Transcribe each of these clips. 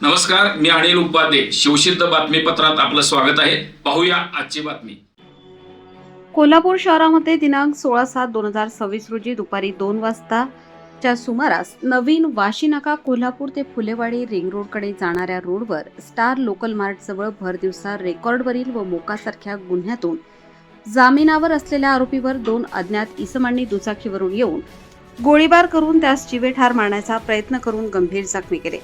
नमस्कार, मी अनिल उपाध्ये. शिवसिद्ध बातमीपत्रात आपलं स्वागत आहे. पाहूया आजची बातमी. कोल्हापूर शहरामध्ये दिनांक 16/7/2026 रोजी दुपारी 2 वाजताच्या सुमारास नवीन वाशी नाका कोल्हापूर ते फुलेवाडी रिंग रोडकडे जाणाऱ्या रोडवर स्टार लोकल मार्ट जवळ भर दिवसा रेकॉर्डवरील व मोकासारख्या गुन्ह्यातून जामिनावर असलेल्या आरोपीवर 2 अज्ञात इसमांनी दुचाकीवरून येऊन गोळीबार करून त्यास जीवेठार मारण्याचा प्रयत्न करून गंभीर जखमी केले.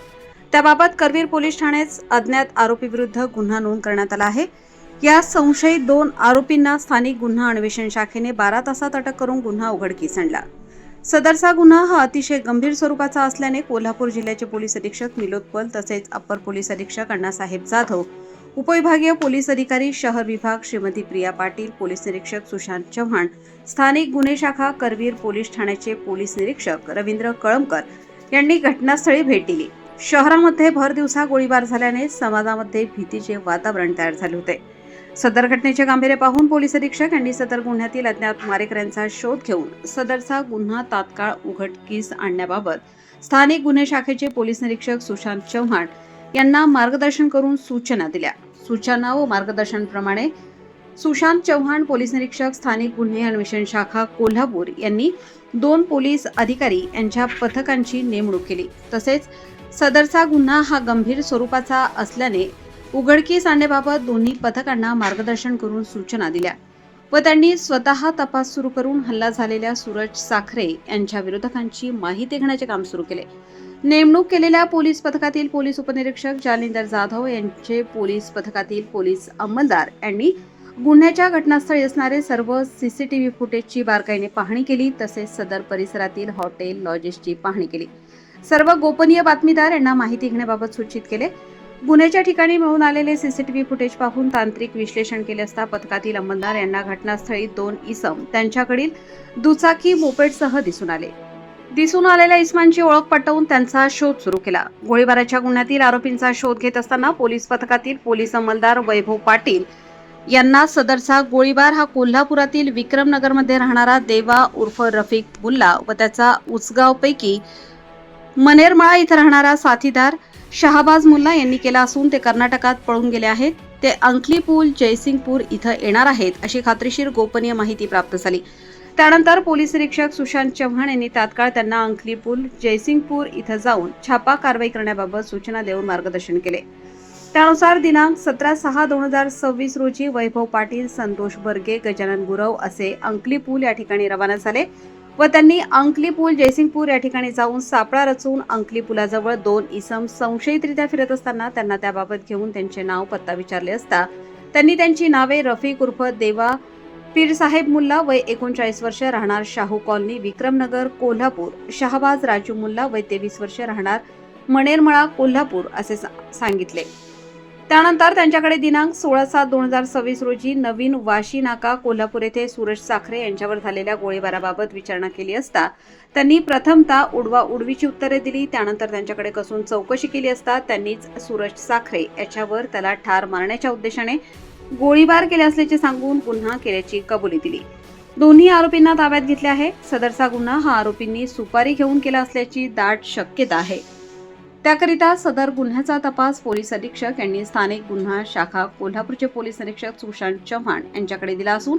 त्याबाबत करवीर पोलीस ठाण्यात अज्ञात आरोपीविरुद्ध गुन्हा नोंद करण्यात आला आहे. या संशयित 2 आरोपींना स्थानिक गुन्हा अन्वेषण शाखेने 12 तासात अटक करून गुन्हा उघडकीस आणला. सदरचा गुन्हा हा अतिशय गंभीर स्वरूपाचा असल्याने कोल्हापूर जिल्ह्याचे पोलीस अधीक्षक निलोद पल तसेच अप्पर पोलीस अधीक्षक अण्णासाहेब जाधव, उपविभागीय पोलीस अधिकारी शहर विभाग श्रीमती प्रिया पाटील, पोलीस निरीक्षक सुशांत चव्हाण, स्थानिक गुन्हे शाखा करवीर पोलीस ठाण्याचे पोलीस निरीक्षक रवींद्र कळमकर यांनी घटनास्थळी भेट दिली. शहरामध्ये भर दिवसा गोळीबार झाल्याने समाजामध्ये भीतीचे वातावरण तयार झाले होते. सदर घटनेचे गांभीर्य पाहून पोलीस अधीक्षक यांनी सदर गुन्ह्यातील अज्ञात मारेकऱ्यांचा शोध घेऊन सदरचा गुन्हा तात्काळ उघडकीस आणण्याबाबत स्थानिक गुन्हे शाखेचे पोलीस निरीक्षक सुशांत चव्हाण यांना मार्गदर्शन करून सूचना दिल्या. सूचना व मार्गदर्शनाप्रमाणे सुशांत चव्हाण पोलीस निरीक्षक स्थानिक गुन्हे अन्वेषण शाखा कोल्हापूर यांनी 2 पोलीस अधिकारी यांच्या पथकांची नेमणूक केली. तसेच सदरचा गुन्हा हा गंभीर स्वरूपाचा असल्याने उघडकीस आणण्याबाबत दोन्ही पथकांना मार्गदर्शन करून सूचना दिल्या व त्यांनी स्वतः तपास सुरू करून हल्ला झालेल्या सूरज साखरे यांच्या विरोधकांची माहिती घेण्याचे काम सुरू केले. नेमणूक केलेल्या पोलीस पथकातील पोलीस उपनिरीक्षक जालिंदर जाधव यांचे पोलीस पथकातील पोलीस अंमलदार यांनी गुन्ह्याच्या घटनास्थळी असणारे सर्व सीसीटीव्ही फुटेजची बारकाईने पाहणी केली. तसेच सदर परिसरातील हॉटेल लॉजेसची पाहणी केली. सर्व गोपनीय बातमीदार यांना माहिती घेण्याबाबत सूचित केले. गुन्ह्याच्या ठिकाणी मिळून आलेले सीसीटीव्ही फुटेज पाहून तांत्रिक विश्लेषण केले असता पथकातील अंमलदार यांना घटनास्थळी 2 इसम त्यांच्याकडील दुचाकी मोपेडसह दिसून आलेल्या इसमांची ओळख पटवून त्यांचा शोध सुरू केला. गोळीबाराच्या गुन्ह्यातील आरोपींचा शोध घेत असताना पोलीस पथकातील पोलीस अंमलदार वैभव पाटील यांना सदरचा गोळीबार हा कोल्हापुरातील विक्रमनगरमध्ये राहणारा देवा उर्फ रफिक मुल्ला व त्याचा उसगावपैकी मनेरमाळा इथं राहणारा साथीदार शहाबाज मुल्ला यांनी केला असून ते कर्नाटकात पळून गेले आहेत. ते अंकलीपूल जयसिंगपूर इथं येणार आहेत अशी खात्रीशीर गोपनीय माहिती प्राप्त झाली. त्यानंतर पोलीस निरीक्षक सुशांत चव्हाण यांनी तात्काळ त्यांना अंकलीपूल जयसिंगपूर इथं जाऊन छापा कारवाई करण्याबाबत सूचना देऊन मार्गदर्शन केले. त्यानुसार दिनांक 17/7/2026 रोजी वैभव पाटील, संतोष बर्गे, गजानन गुरव असे अंकलीपूल या ठिकाणी रवाना झाले व त्यांनी अंकलीपूल जयसिंगपूर या ठिकाणी जाऊन सापळा रचून अंकलीपुलाजवळ 2 इसम संशयितरित्या फिरत असताना त्यांना त्याबाबत घेऊन त्यांचे नाव पत्ता विचारले असता त्यांनी त्यांची नावे रफिक उर्फ देवा पीरसाहेब मुल्ला वय 39 वर्ष राहणार शाहू कॉलनी विक्रमनगर कोल्हापूर, शहाबाज राजू मुल्ला वय 23 वर्ष राहणार मनेरमळा कोल्हापूर असे सांगितले. त्यानंतर त्यांच्याकडे दिनांक 16/7/2026 रोजी नवीन वाशी नाका कोल्हापूर येथे सूरज साखरे यांच्यावर झालेल्या गोळीबाराबाबत विचारणा केली असता त्यांनी प्रथमतः उडवाउडवीची उत्तरे दिली. त्यानंतर त्यांच्याकडे कसून चौकशी केली असता त्यांनीच सूरज साखरे याच्यावर त्याला ठार मारण्याच्या उद्देशाने गोळीबार केले असल्याचे सांगून गुन्हा केल्याची कबुली दिली. दोन्ही आरोपींना ताब्यात घेतले आहे. सदरचा गुन्हा हा आरोपींनी सुपारी घेऊन केला असल्याची दाट शक्यता आहे. त्याकरिता सदर गुन्ह्याचा तपास पोलीस अधीक्षक यांनी स्थानिक गुन्हा शाखा कोल्हापूरचे पोलीस निरीक्षक सुशांत चव्हाण यांच्याकडे दिला असून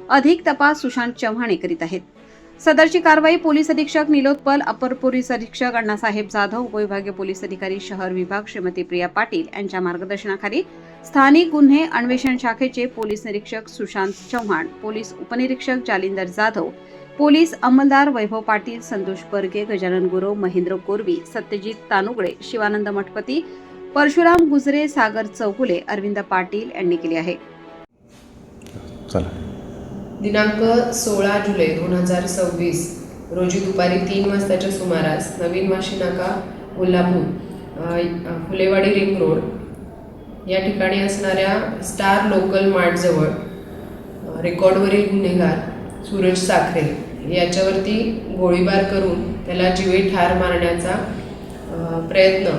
अधिक तपास सुशांत चव्हाण करीत आहेत. सदरची कारवाई पोलीस अधीक्षक निलोद पल, अपर पोलीस अधीक्षक अण्णासाहेब जाधव, उपविभागीय पोलीस अधिकारी शहर विभाग श्रीमती प्रिया पाटील यांच्या मार्गदर्शनाखाली स्थानिक गुन्हे अन्वेषण शाखेचे पोलीस निरीक्षक सुशांत चव्हाण, पोलीस उपनिरीक्षक जालिंदर जाधव, पोलीस अंमलदार वैभव पाटील, संतोष बर्गे, गजानन गुरव, महेंद्र कोरवी, सत्यजित तानुगडे, शिवानंद मठपती, परशुराम गुजरे, सागर चौगुले, अरविंद पाटील यांनी केली आहे. दिनांक 16 जुलै 2026 रोजी दुपारी 3 वाजताच्या सुमारास नवीन वाशी नाका कोल्हापूर फुलेवाडी रिंग रोड या ठिकाणी असणाऱ्या स्टार लोकल मार्टजवळ रेकॉर्डवरील गुन्हेगार सूरज साखरे याच्यावरती गोळीबार करून त्याला जीवे ठार मारण्याचा प्रयत्न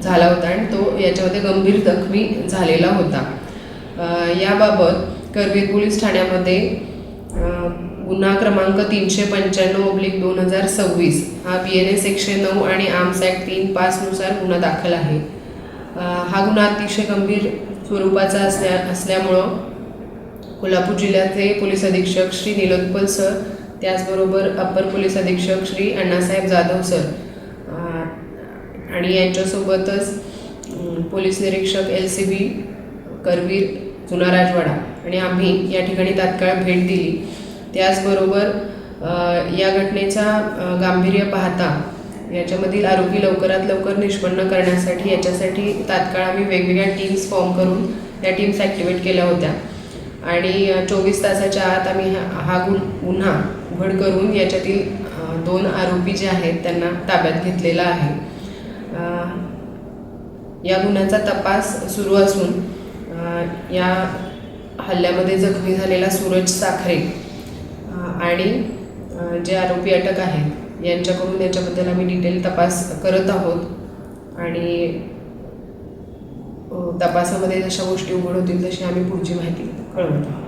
झाला होता आणि तो याच्यामध्ये गंभीर जखमी झालेला होता. याबाबत करवीर पोलीस ठाण्यामध्ये गुन्हा क्रमांक 395/2026 हा BNS 109 आणि आर्म्स ॲक्ट 3(5) नुसार गुन्हा दाखल आहे. हा गुन्हा अतिशय गंभीर स्वरूपाचा असल्यामुळं कोल्हापूर जिल्ह्याचे पोलीस अधीक्षक श्री नीलोत्पल सर, त्याचबरोबर अप्पर पोलीस अधीक्षक श्री अण्णासाहेब जाधव सर आणि यांच्यासोबतच पोलीस निरीक्षक LCB करवीर जुना राजवाडा आणि आम्ही या ठिकाणी तात्काळ भेट दिली. त्याचबरोबर या घटनेचा गांभीर्य पाहता याच्यामधील आरोपी लवकरात लवकर निष्पन्न करण्यासाठी याच्यासाठी तात्काळ आम्ही वेगवेगळ्या टीम्स फॉर्म करून त्या टीम्स ॲक्टिवेट केल्या होत्या आणि 24 तासाच्या आत आम्ही हा गुन्हा उघड करून याच्यातील 2 आरोपी जे आहेत त्यांना ताब्यात घेतलेला आहे. या गुन्ह्याचा तपास सुरू असून या हल्ल्यामध्ये जखमी झालेला सूरज साखरे आणि जे आरोपी अटक आहेत यांच्याकडून याच्याबद्दल आम्ही डिटेल तपास करत आहोत आणि तपासामध्ये जशा गोष्टी उघड होतील तशी आम्ही पुढची माहिती कळवत आहोत.